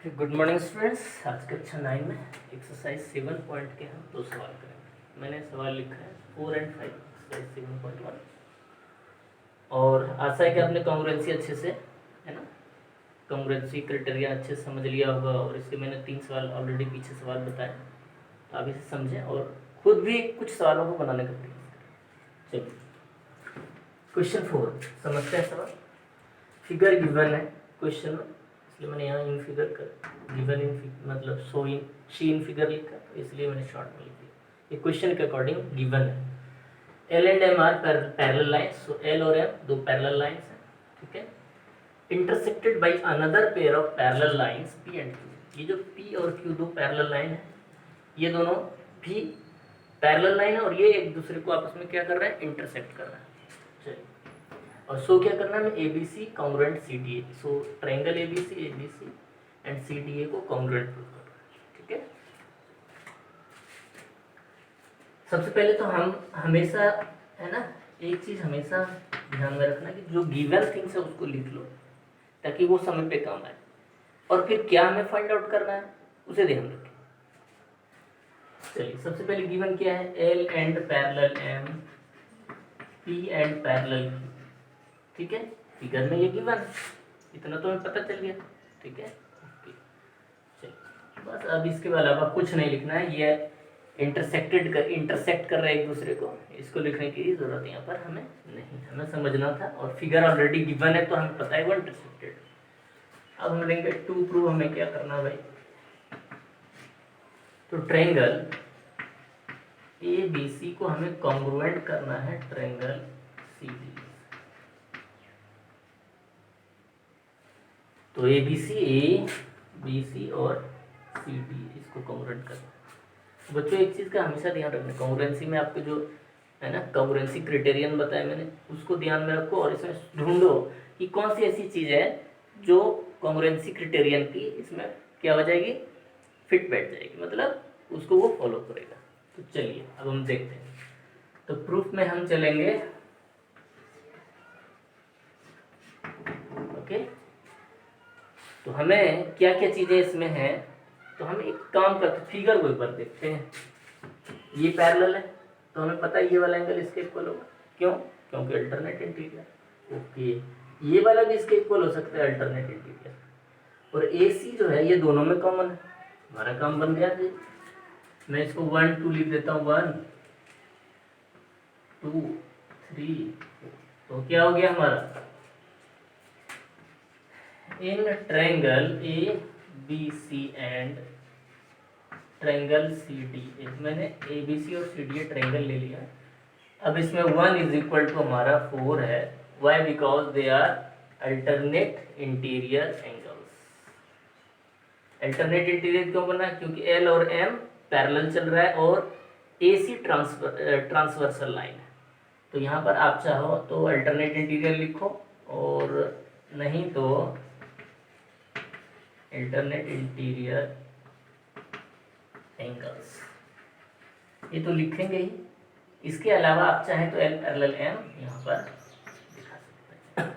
Good morning students. आज कक्षा 9 में एक्सरसाइज 7 पॉइंट के हम 2 सवाल करेंगे। मैंने सवाल लिखा है 4 और 5 एक्सरसाइज 7.1 और आशा है कि आपने कॉन्ग्रुएंसी अच्छे से, है ना, कॉन्ग्रुएंसी क्राइटेरिया अच्छे से समझ लिया होगा। और इसके मैंने 3 सवाल ऑलरेडी पीछे सवाल बताए, तो आप इसे समझें और खुद भी कुछ सवालों को बनाने का प्रयास करें। चलिए क्वेश्चन 4 समझते हैं। सवाल फिगर गिवन है क्वेश्चन में, इसलिए मैंने यहाँ इन फिगर कर गिवन इन मतलब सो इन शी इन फिगर लिखा, तो इसलिए मैंने शॉर्ट में लिख दिया। ये क्वेश्चन के अकॉर्डिंग गिवन है। L and M are parallel lines, so L और एम दो पैरेलल लाइंस हैं, ठीक है। Intersected by another pair of parallel lines P and Q. ये जो पी और क्यू दो पैरेलल लाइन है, ये दोनों भी पैरेलल लाइन है और ये एक दूसरे को आपस में क्या कर रहे हैं, इंटरसेक्ट कर रहे हैं। चलिए, और सो क्या करना है, A B C congruent C D A. So triangle A B C and C D A को कॉन्ग्रुएंट प्रूव करना है, ठीक है। सबसे पहले तो हम हमेशा, है ना, एक चीज हमेशा ध्यान में रखना कि जो गिवन थिंग्स है उसको लिख लो ताकि वो समय पे काम आए। और फिर क्या हमें फाइंड आउट करना है उसे ध्यान रखें। चलिए, सबसे पहले गिवन क्या है, L and parallel M, P and parallel Q, ठीक है। फिगर में ये गिवन है, इतना तो हमें पता चल गया, ठीक है। ओके, चलिए बस अब इसके अलावा कुछ नहीं लिखना है। ये इंटरसेक्ट कर रहे हैं एक दूसरे को, इसको लिखने की जरूरत यहाँ पर हमें नहीं, हमें समझना था। और फिगर ऑलरेडी गिवन है तो हमें पता है वो इंटरसेक्टेड। अब हम लेंगे टू प्रूव। हमें क्या करना भाई, तो ट्रायंगल ए बी सी को हमें कॉन्ग्रुएंट करना है ट्रायंगल सी डी। तो ए बी सी और सी डी इसको कॉन्ग्रुएंट करना है। बच्चों एक चीज़ का हमेशा ध्यान रखना, कॉन्ग्रुएंसी में आपको जो है ना कॉन्ग्रुएंसी क्राइटेरियन बताया मैंने, उसको ध्यान में रखो और इसमें ढूंढो कि कौन सी ऐसी चीज़ है जो कॉन्ग्रुएंसी क्राइटेरियन की इसमें क्या हो जाएगी, फिट बैठ जाएगी, मतलब उसको वो फॉलो करेगा। तो चलिए अब हम देखते हैं। तो प्रूफ में हम चलेंगे, ओके। तो हमें क्या क्या चीज़ें इसमें हैं, तो हम एक काम करते, फिगर को एक बार देखते हैं। ये पैरेलल है तो हमें पता है ये वाला एंगल इसके इक्वल होगा, क्यों, क्योंकि अल्टरनेट इंटीरियर। ओके, ये वाला भी इसके इक्वल हो सकता है, अल्टरनेट इंटीरियर। और ए सी जो है ये दोनों में कॉमन है, हमारा काम बन गया जी। मैं इसको 1 2 लिख देता हूँ, 1 2 3 तो क्या हो गया हमारा, in triangle A B C and triangle C D A, मैंने ए बी सी और सी डी ए ट्रायंगल ले लिया। अब इसमें 1 इज इक्वल टू हमारा 4 है। Why, because they are alternate interior angles. Alternate interior क्यों बना, क्योंकि एल और एम पैरेलल चल रहा है और ए सी ट्रांसवर्सल लाइन है। तो यहाँ पर आप चाहो तो अल्टरनेट इंटीरियर लिखो और नहीं तो अल्टरनेट इंटीरियर एंगल्स, ये तो लिखेंगे ही। इसके अलावा आप चाहें तो एल पैरेलल एम यहाँ पर दिखा सकते हैं,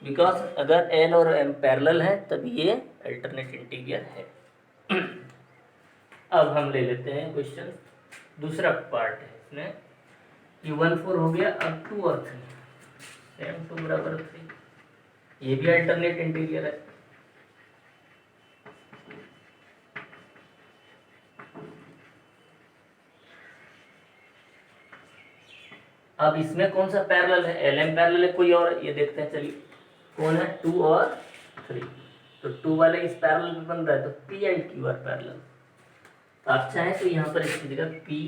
बिकॉज अगर एल और एम पैरेलल है तभी ये अल्टरनेट इंटीरियर है। अब हम ले लेते हैं क्वेश्चन, दूसरा पार्ट है इसमें। ये 1 4 हो गया। अब 2 और 3, सेम 2 बराबर 3, ये भी अल्टरनेट इंटीरियर है। अब इसमें कौन सा पैरेलल है, एल एम पैरेलल है कोई और, ये देखते हैं। चलिए कौन है, 2 और 3। तो 2 वाले इस पैरेलल में बन रहा है, तो P and Q R parallel. तो आप चाहें तो यहाँ पर इसकी जगह पी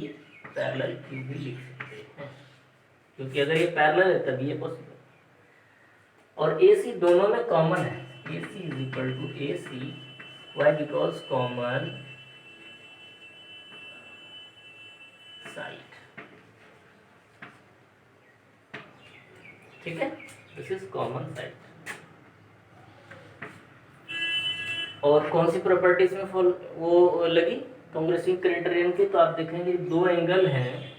पैरेलल क्यू भी लिख सकते हैं, क्योंकि अगर ये पैरेलल है तभी ये पॉसिबल। और ए सी दोनों में कॉमन है, A C is equal to A C, why, because common side, ठीक है, दिस इज कॉमन साइड। और कौन सी प्रॉपर्टीज में वो लगी कॉन्ग्रुएंसी क्राइटेरियन की, तो आप देखेंगे 2 एंगल हैं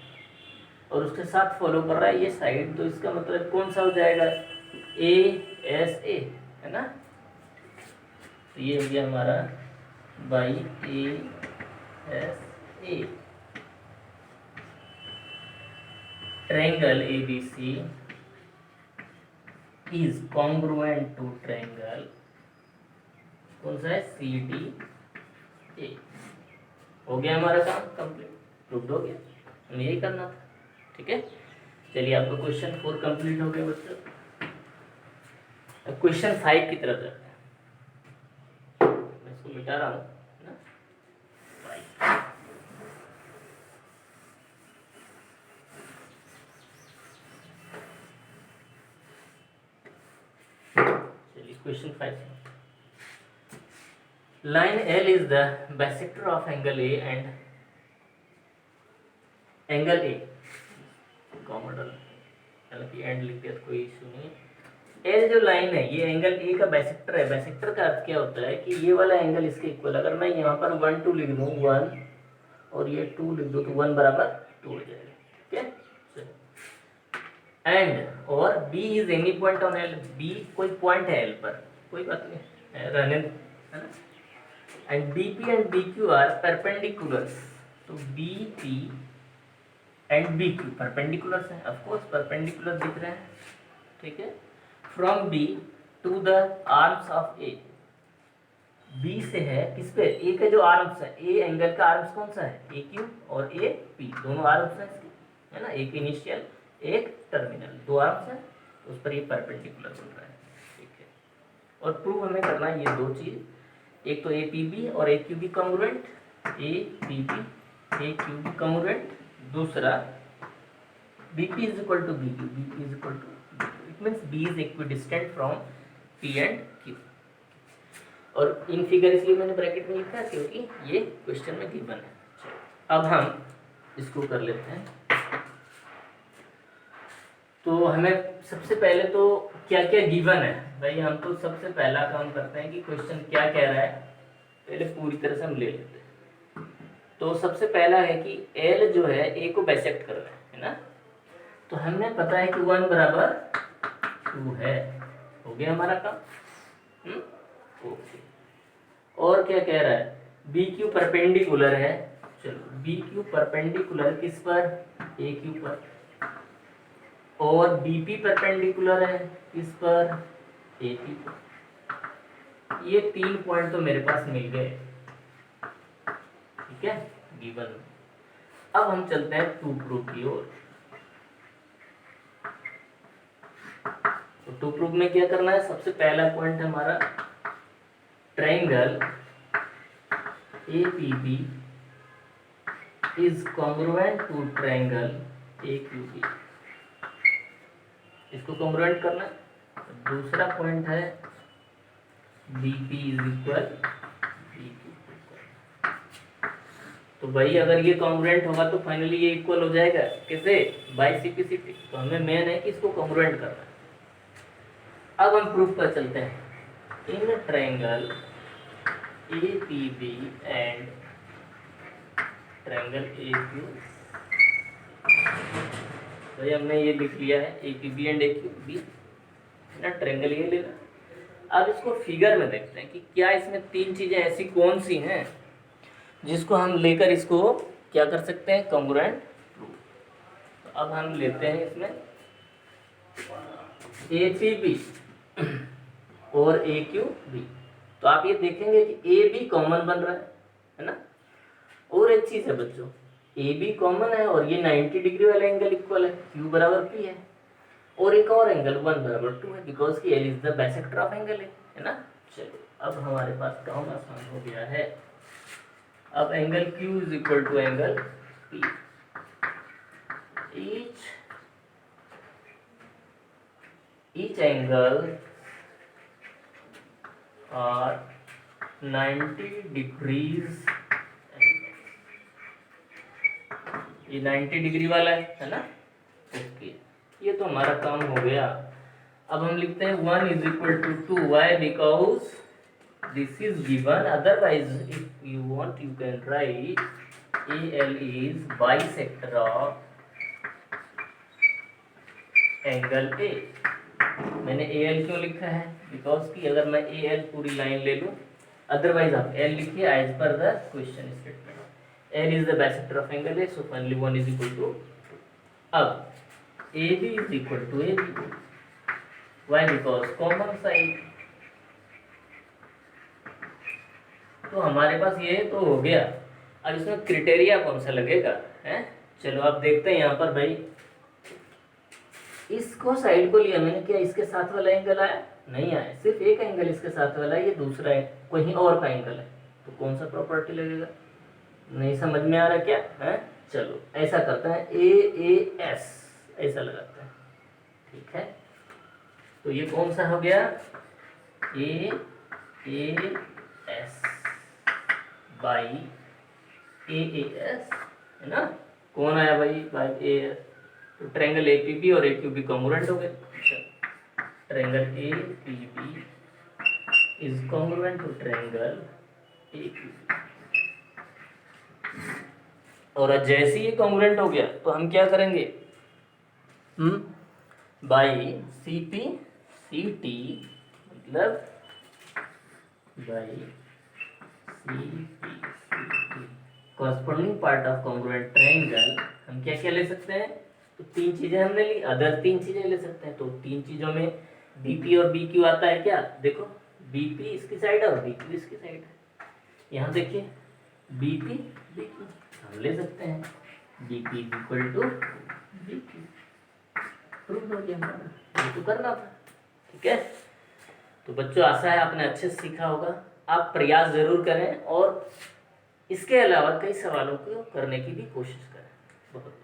और उसके साथ फॉलो कर रहा है ये साइड, तो इसका मतलब कौन सा हो जाएगा, ए एस ए, है ना। तो ये हो गया हमारा by A S A. Triangle ABC is congruent to triangle कौन सा है CDA। हो गया हमारा काम कंप्लीट, प्रूव्ड हो गया, हमें यही करना था। ठीक है, चलिए आपका क्वेश्चन 4 कंप्लीट हो गया बच्चों। अब क्वेश्चन 5 की तरफ जाते हैं। मैं इसको मिटा रहा हूँ ना। चलिए question 5, line L is the bisector of angle A and angle A कॉमोडल हालांकि एंड लिख दिया तो कोई इशू नहीं है। L जो लाइन है ये एंगल A का बाइसेक्टर है। बाइसेक्टर का अर्थ क्या होता है कि ये वाला एंगल इसके इक्वल, अगर मैं यहाँ पर 1 2 लिख दूँ 1 और ये 2 लिख दूँ तो 1 बराबर 2 हो जाएगा। ठीक है, एंड और B is any point on L, B कोई पॉइंट है L पर, कोई बात नहीं रहने है ना। and BP and BQ are perpendiculars, तो BP and BQ perpendiculars हैं, of course perpendicular दिख रहे हैं। ठीक है, from B to the arms of A, B से है किस पे, A के जो आर्म्स है, A एंगल का आर्म्स कौन सा है AQ और AP दोनों आर्म्स हैं इसके, है ना, एक इनिशियल एक टर्मिनल, दो आर्म्स हैं, उस पर ये परपेंडिकुलर बन रहा है। ठीक है, और प्रूव हमें करना है ये दो चीज, एक तो APB और AQB congruent, APB AQB congruent, दूसरा BP is equal to BQ, BP is equal to BQ, it means B is equidistant from P and Q। और इन फिगर इसलिए मैंने ब्रैकेट में लिखा है क्योंकि ये क्वेश्चन में गिवन है। अब हम इसको कर लेते हैं। तो हमें सबसे पहले तो क्या क्या गिवन है भाई, हम तो सबसे पहला काम करते हैं कि क्वेश्चन क्या कह रहा है पहले पूरी तरह से हम ले लेते हैं। तो सबसे पहला है कि L जो है A को बाइसेक्ट कर रहा है ना, तो हमने पता है कि 1 बराबर 2 है, हो गया हमारा काम। ओके, और क्या कह रहा है BQ परपेंडिकुलर है, चलो BQ परपेंडिकुलर किस पर AQ पर, और BP परपेंडिकुलर है किस पर AP पर। ये 3 पॉइंट तो मेरे पास मिल गए। ठीक है, गिवन। अब हम चलते हैं टू प्रूफ की ओर। तो टू प्रूफ में क्या करना है, सबसे पहला पॉइंट है हमारा triangle APB is congruent to triangle AQB, इसको कॉन्ग्रुएंट करना है। दूसरा पॉइंट है BP इज इक्वल BQ। तो भाई अगर ये कॉन्ग्रुएंट होगा तो फाइनली ये इक्वल हो जाएगा किसे, बाय सिम्प्लिसिटी। तो हमें मेन है कि इसको कॉन्ग्रुएंट करना है। अब हम प्रूफ पर चलते हैं। In triangle APB and triangle AQ, भाई हमने ये लिख लिया है APB एंड AQB ना, ट्रायंगल ये लेना। अब इसको फिगर में देखते हैं कि क्या इसमें तीन चीजें ऐसी कौन सी हैं जिसको हम लेकर इसको क्या कर सकते हैं, कॉन्ग्रुएंट प्रूफ। तो अब हम लेते हैं इसमें APB और AQB। तो आप ये देखेंगे कि AB कॉमन बन रहा है ना। और एक चीज है बच्चों, AB कॉमन है और ये 90 डिग्री वाला एंगल इक्वल है, Q बराबर P है, और एक और एंगल 1 बराबर 2 है, बिकॉज की L is the bisector of angle है ना। चलो अब हमारे पास काम आसान हो गया है। अब angle Q is equal to angle P, each angle are 90 degrees, ये 90 डिग्री वाला है ना। ओके, ये तो हमारा काम हो गया। अब हम लिखते हैं 1 is equal to 2, why, because this is given, otherwise if you want you can write AL is bisector of angle A। मैंने AL क्यों लिखा है, बिकॉज कि अगर मैं AL पूरी लाइन ले लूँ अदरवाइज आप एल लिखिए as per the question statement. L is the bisector of angle A, so finally 1 is equal to. अब A B is equal to A B, why because common side. तो हमारे पास ये तो हो गया। अब इसमें क्रिटेरिया कौन सा लगेगा है, चलो आप देखते हैं यहाँ पर भाई। इसको साइड को लिया मैंने, क्या इसके साथ वाला एंगल आया? नहीं आया, सिर्फ एक एंगल इसके साथ वाला है, ये दूसरा है कहीं और का एंगल है, तो कौन सा प्रॉपर्टी लगेगा? नहीं समझ में आ रहा क्या है? चलो ऐसा करते हैं, ए एस ऐसा लगाते हैं, ठीक है। तो ये कौन सा हो गया? A S by A S, है ना? कौन आया भाई? By A S. तो ट्रायंगल ए पी बी और ए क्यू बी कॉन्ग्रुएंट हो गए। Triangle A P B is congruent to triangle A Q B. और जैसे ही ये कॉन्ग्रुएंट हो गया तो हम क्या करेंगे? By C P C T, मतलब by C P corresponding part of congruent triangle. हम क्या क्या ले सकते हैं? तो तीन चीजें हमने ली, अदर तीन चीजें ले सकते हैं। तो तीन चीजों में बीपी और बीक्यू आता है क्या? देखो बीपी इसकी साइड है और बीक्यू इसकी साइड है। यहाँ देखिए बीपी बीक्यू हम ले सकते हैं, BP is equal to BQ. Prove हो गया हमारा, ये तो करना था, ठीक है। तो बच्चों आशा है आपने अच्छे से सीखा होगा। आप प्रयास जरूर करें और इसके अलावा कई सवालों को करने की भी कोशिश करें। बहुत